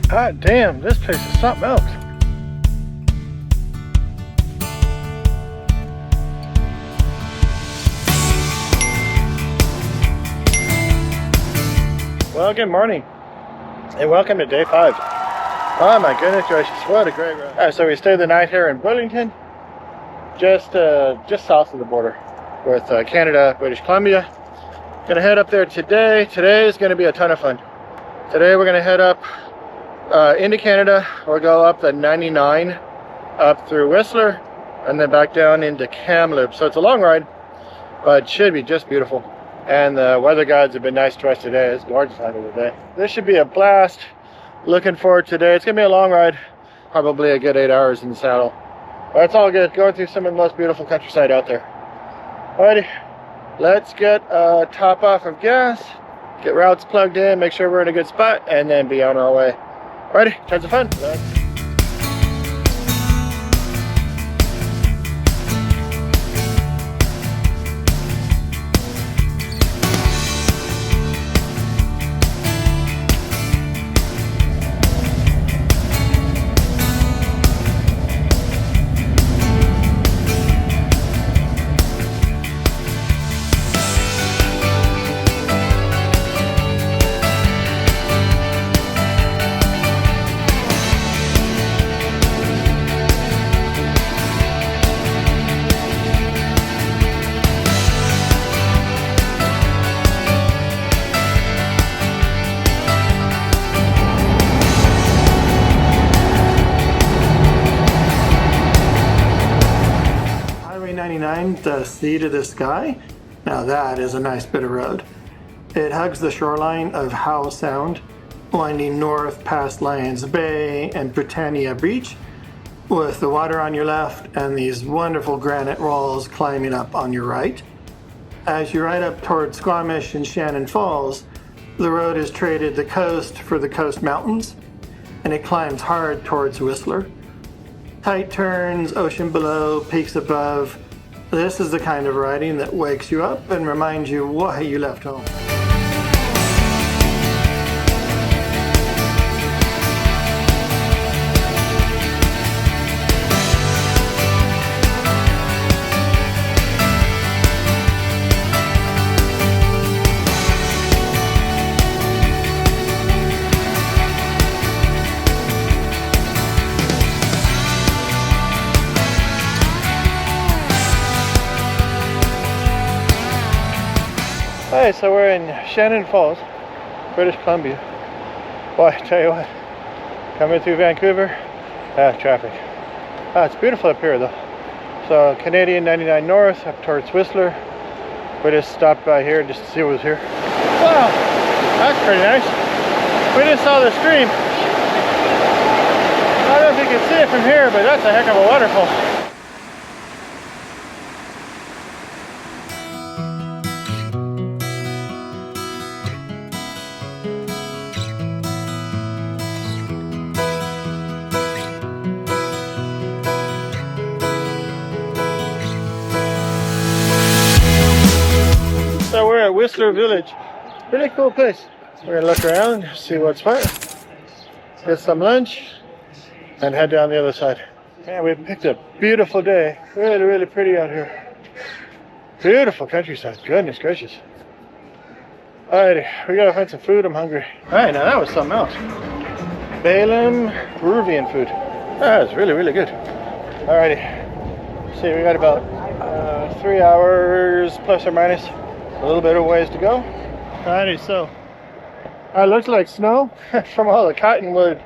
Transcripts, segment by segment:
God damn, this place is something else. Well, good morning, and welcome to day 5. Oh my goodness gracious, what a great ride. Alright, so we stayed the night here in Burlington, just south of the border with Canada, British Columbia. Gonna head up there today. Today is gonna be a ton of fun. Today we're gonna head up into Canada. We'll go up the 99 up through Whistler and then back down into Kamloops. So it's a long ride, but should be just beautiful. And the weather gods have been nice to us today. It's gorgeous out of the day. This should be a blast. Looking forward to today. It's gonna be a long ride, probably a good 8 hours in the saddle. But it's all good. Going through some of the most beautiful countryside out there. Alrighty, let's get a top off of gas, get routes plugged in, make sure we're in a good spot, and then be on our way. Alrighty, tons of fun. The Sea to the Sky. Now that is a nice bit of road. It hugs the shoreline of Howe Sound, winding north past Lions Bay and Britannia Beach, with the water on your left and these wonderful granite walls climbing up on your right. As you ride up toward Squamish and Shannon Falls, the road is traded the coast for the Coast Mountains, and it climbs hard towards Whistler. Tight turns, ocean below, peaks above. This is the kind of riding that wakes you up and reminds you why you left home. Hey, so we're in Shannon Falls, British Columbia. Boy, I tell you what, coming through Vancouver, traffic. It's beautiful up here though. So Canadian 99 North up towards Whistler. We just stopped by here just to see what was here. Wow, that's pretty nice. We just saw the stream. I don't know if you can see it from here, but that's a heck of a waterfall. So we're at Whistler Village. Really cool place. We're gonna look around, see what's what, get some lunch, and head down the other side. Man, we picked a beautiful day. Really, really pretty out here. Beautiful countryside. Goodness gracious. Alrighty, we gotta find some food. I'm hungry. Alright, now that was something else. Balaam Peruvian food. That was really, really good. Alrighty. See, we got about 3 hours plus or minus. A little bit of ways to go. Alrighty, so it looks like snow from all the cottonwood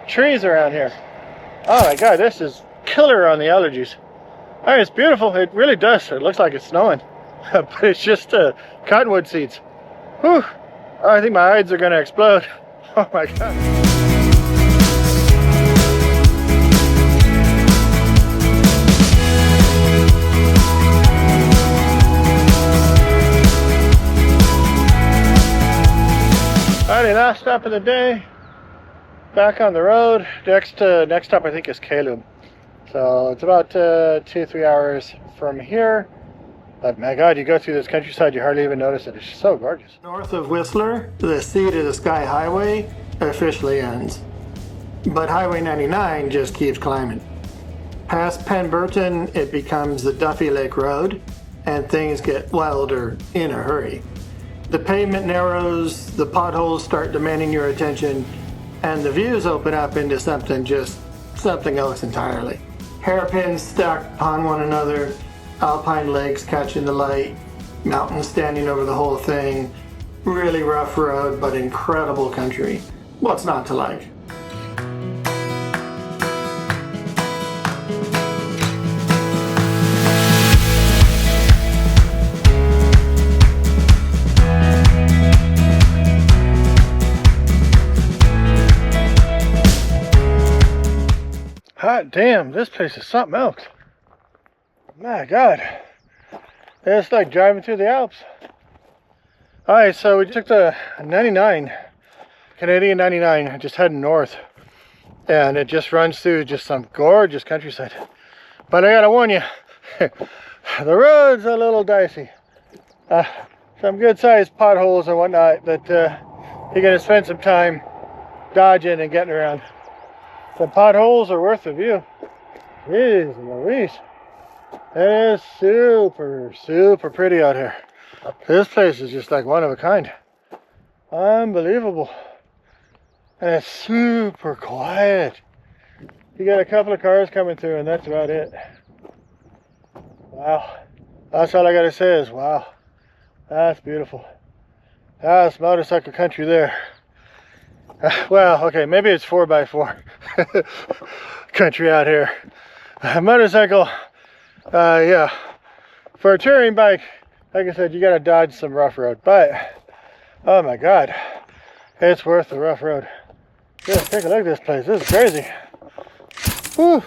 trees around here. Oh my god, this is killer on the allergies. Alright, it's beautiful. It really does. It looks like it's snowing. But it's just cottonwood seeds. Whew. I think my eyes are gonna explode. Oh my god. Alrighty, last stop of the day. Back on the road. Next stop I think is Kamloops. So it's about 2-3 hours from here. But my god, you go through this countryside, you hardly even notice it. It's so gorgeous. North of Whistler, the Sea to the Sky Highway officially ends. But Highway 99 just keeps climbing. Past Penburton, it becomes the Duffy Lake Road, and things get wilder in a hurry. The pavement narrows, the potholes start demanding your attention, and the views open up into something else entirely. Hairpins stacked upon one another, alpine lakes catching the light, mountains standing over the whole thing. Really rough road, but incredible country. What's not to like? Hot damn, this place is something else. My God. It's like driving through the Alps. Alright, so we took the 99, Canadian 99, just heading north. And it just runs through just some gorgeous countryside. But I gotta warn you, the road's a little dicey. Some good sized potholes and whatnot that you're gonna spend some time dodging and getting around. The potholes are worth the view. Jeez Louise. It is super, super pretty out here. This place is just like one of a kind. Unbelievable. And it's super quiet. You got a couple of cars coming through and that's about it. Wow. That's all I gotta say is wow. That's beautiful. That's motorcycle country there. Well, okay, maybe it's 4x4 country out here. Motorcycle, yeah. For a touring bike, like I said, you gotta dodge some rough road, but oh my God, it's worth the rough road. Just take a look at this place. This is crazy. Whew.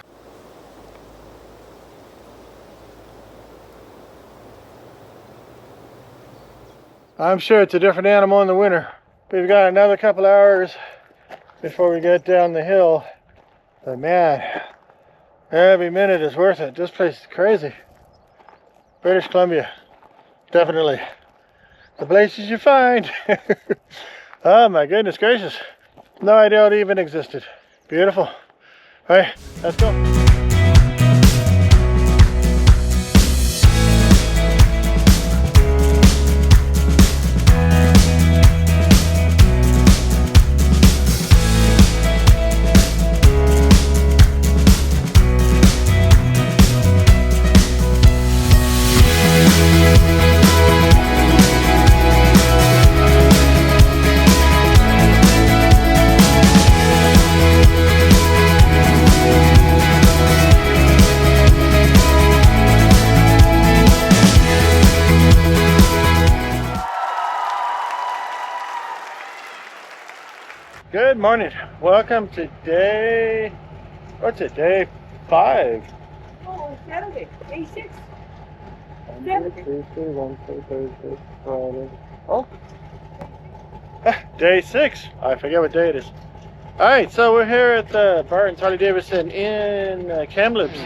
I'm sure it's a different animal in the winter. We've got another couple hours before we get down the hill. But man, every minute is worth it. This place is crazy. British Columbia, definitely. The places you find. Oh my goodness gracious. No idea it even existed. Beautiful. All right, let's go. Good morning. Welcome to day, what's it, day 5. Oh, Saturday, day 6. Oh, day 6. I forget what day it is. All right, so we're here at the Barton's Harley Davidson in Kamloops.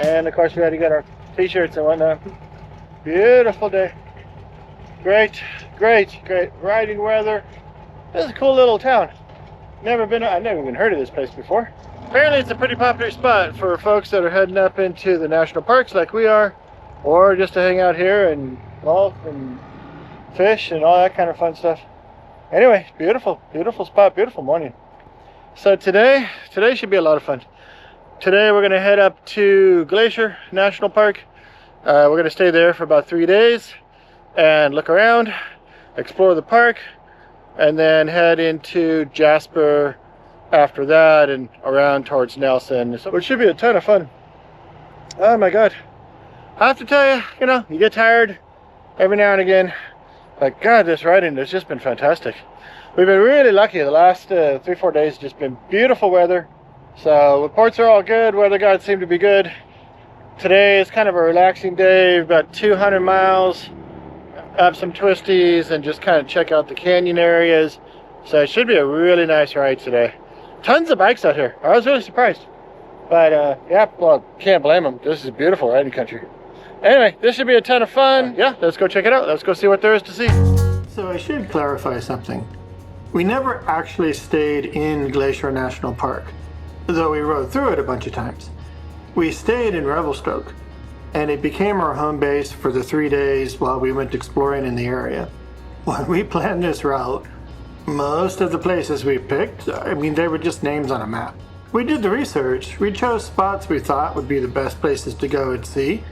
And of course we had to get our t-shirts and whatnot. Beautiful day. Great riding weather. This is a cool little town. I've never even heard of this place before. Apparently it's a pretty popular spot for folks that are heading up into the national parks like we are, or just to hang out here and golf and fish and all that kind of fun stuff. Anyway, beautiful spot, beautiful morning. So today should be a lot of fun. Today we're gonna head up to Glacier National Park. We're gonna stay there for about 3 days and look around, explore the park, and then head into Jasper after that and around towards Nelson, which should be a ton of fun. Oh my God. I have to tell you, you get tired every now and again, but God, this riding has just been fantastic. We've been really lucky. The last 3-4 days just been beautiful weather. So reports are all good, weather gods seem to be good. Today is kind of a relaxing day, about 200 miles. Up some twisties and just kind of check out the canyon areas. So it should be a really nice ride today. Tons of bikes out here. I was really surprised. But yeah, well, can't blame them. This is beautiful riding country. Anyway, this should be a ton of fun. Yeah, let's go check it out. Let's go see what there is to see. So I should clarify something. We never actually stayed in Glacier National Park, though we rode through it a bunch of times. We stayed in Revelstoke, and it became our home base for the 3 days while we went exploring in the area. When we planned this route, most of the places we picked, I mean, they were just names on a map. We did the research, we chose spots we thought would be the best places to go and see,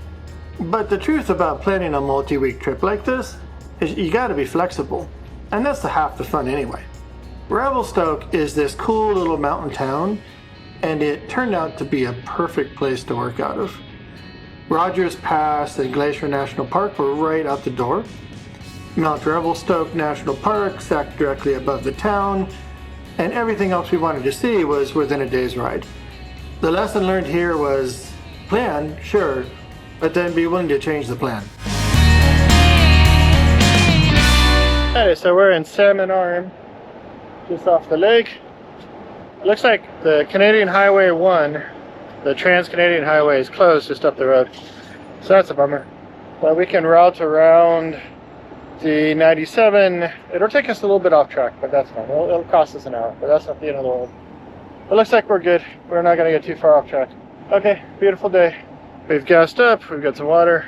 but the truth about planning a multi-week trip like this is you gotta be flexible, and that's half the fun anyway. Revelstoke is this cool little mountain town, and it turned out to be a perfect place to work out of. Rogers Pass and Glacier National Park were right out the door. Mount Revelstoke National Park sat directly above the town, and everything else we wanted to see was within a day's ride. The lesson learned here was plan, sure, but then be willing to change the plan. Okay, so we're in Salmon Arm, just off the lake. It looks like the Canadian Highway 1, the Trans-Canadian Highway, is closed just up the road. So that's a bummer. But we can route around the 97. It'll take us a little bit off track, but that's fine. It'll cost us an hour, but that's not the end of the world. It looks like we're good. We're not gonna get too far off track. Okay, beautiful day. We've gassed up, we've got some water.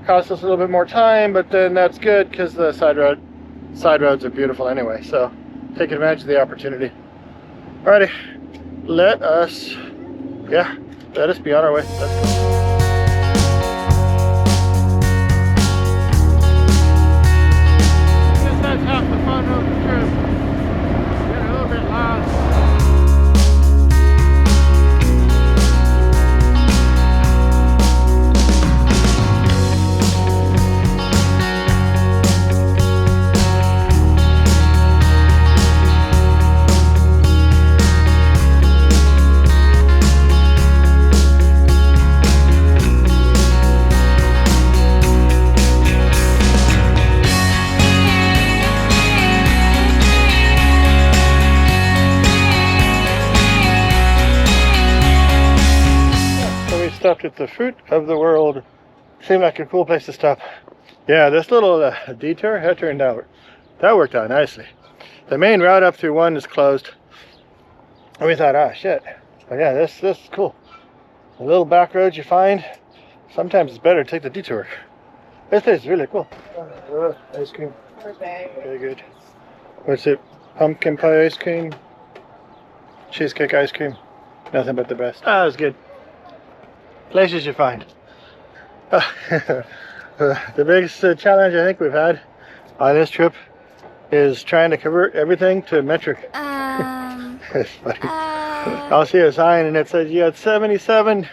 Cost us a little bit more time, but then that's good because the side roads are beautiful anyway, so take advantage of the opportunity. Alrighty, let us be on our way. Let's go. I guess that's half the fun of the trip. Get a little bit lost. Stopped at the Fruit of the World. Seemed like a cool place to stop. Yeah, this little detour, that worked out nicely. The main route up through 1 is closed. And we thought, ah, shit. But yeah, this is cool. The little back roads you find, sometimes it's better to take the detour. This place is really cool. Ice cream. Very good. What's it? Pumpkin pie ice cream. Cheesecake ice cream. Nothing but the best. Ah, it was good. Places you find. The biggest challenge I think we've had on this trip is trying to convert everything to metric. It's funny. I'll see a sign and it says you had 77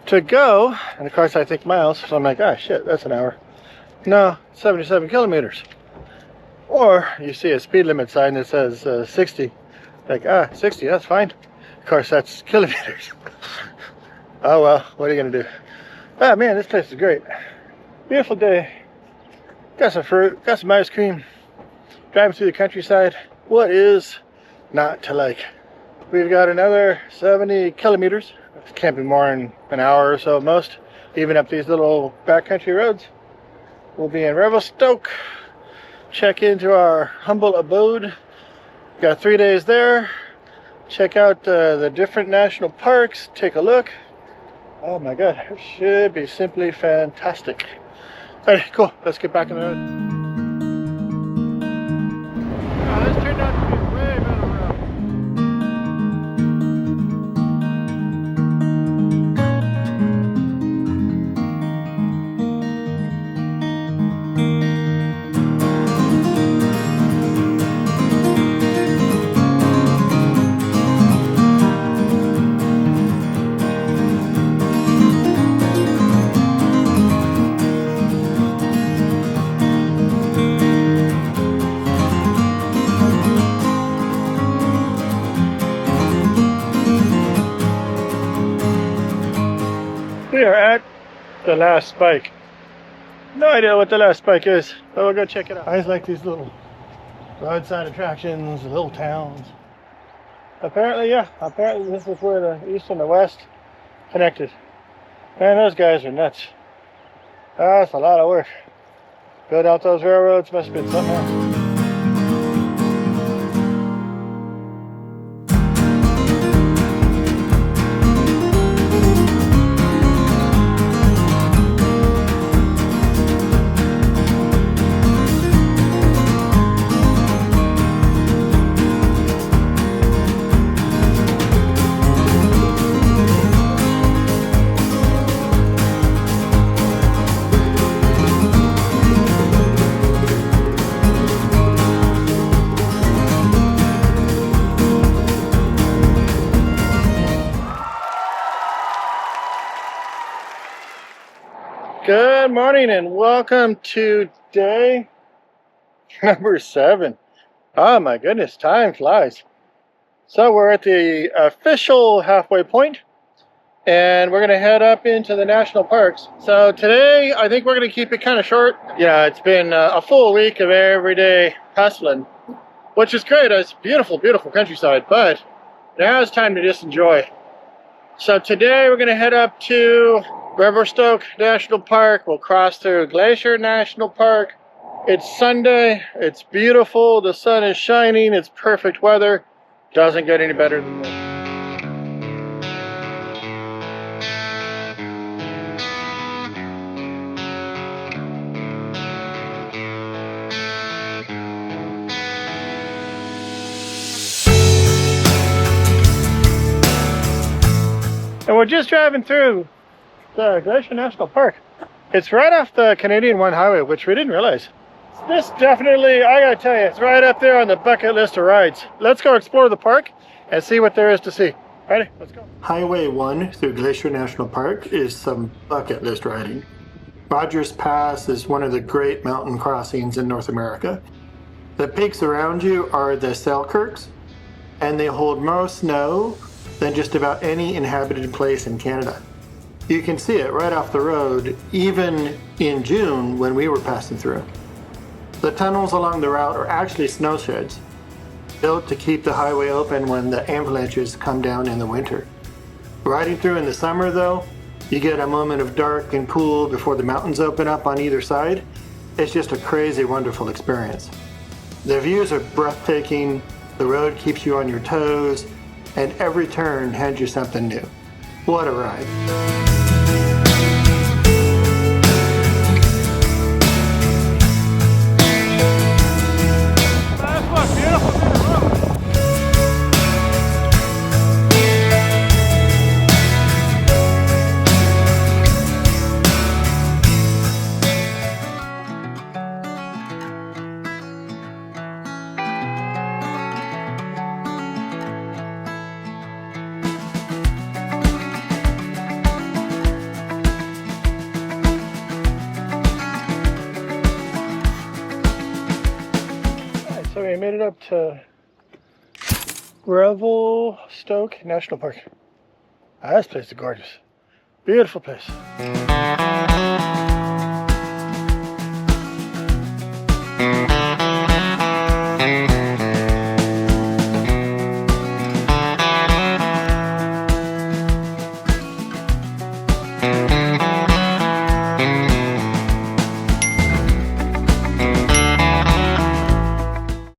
to go, and of course I think miles, so I'm like, ah, shit, that's an hour. No, 77 kilometers. Or you see a speed limit sign that says 60. Like, 60, that's fine. Of course, that's kilometers. Oh well, what are you gonna do? Ah man, this place is great. Beautiful day. Got some fruit, got some ice cream. Driving through the countryside. What is not to like? We've got another 70 kilometers. It can't be more than an hour or so at most. Even up these little backcountry roads. We'll be in Revelstoke. Check into our humble abode. Got 3 days there. Check out the different national parks. Take a look. Oh my god, it should be simply fantastic. Alright, cool. Let's get back on the road. Oh, this turned out to be a way better route. We are at the last spike. No idea what the last spike is, but we'll go check it out. I just like these little roadside attractions, little towns. Apparently this is where the east and the west connected. Man, those guys are nuts. That's a lot of work. Built out those railroads, must have been something else. Good morning and welcome to day number 7. Oh my goodness, time flies. So we're at the official halfway point and we're going to head up into the national parks. So today I think we're going to keep it kind of short. Yeah, it's been a full week of everyday hustling, which is great. It's beautiful, beautiful countryside, but now it's time to just enjoy. So today we're going to head up to Revelstoke National Park. We'll cross through Glacier National Park. It's Sunday. It's beautiful. The sun is shining. It's perfect weather. Doesn't get any better than this. And we're just driving through the Glacier National Park. It's right off the Canadian 1 highway, which we didn't realize. This definitely, I gotta tell you, it's right up there on the bucket list of rides. Let's go explore the park and see what there is to see. Ready? Let's go. Highway 1 through Glacier National Park is some bucket list riding. Rogers Pass is one of the great mountain crossings in North America. The peaks around you are the Selkirks, and they hold more snow than just about any inhabited place in Canada. You can see it right off the road, even in June when we were passing through. The tunnels along the route are actually snow sheds, built to keep the highway open when the avalanches come down in the winter. Riding through in the summer though, you get a moment of dark and cool before the mountains open up on either side. It's just a crazy, wonderful experience. The views are breathtaking, the road keeps you on your toes, and every turn hands you something new. What a ride. So we made it up to Revelstoke National Park. This place is gorgeous. Beautiful place.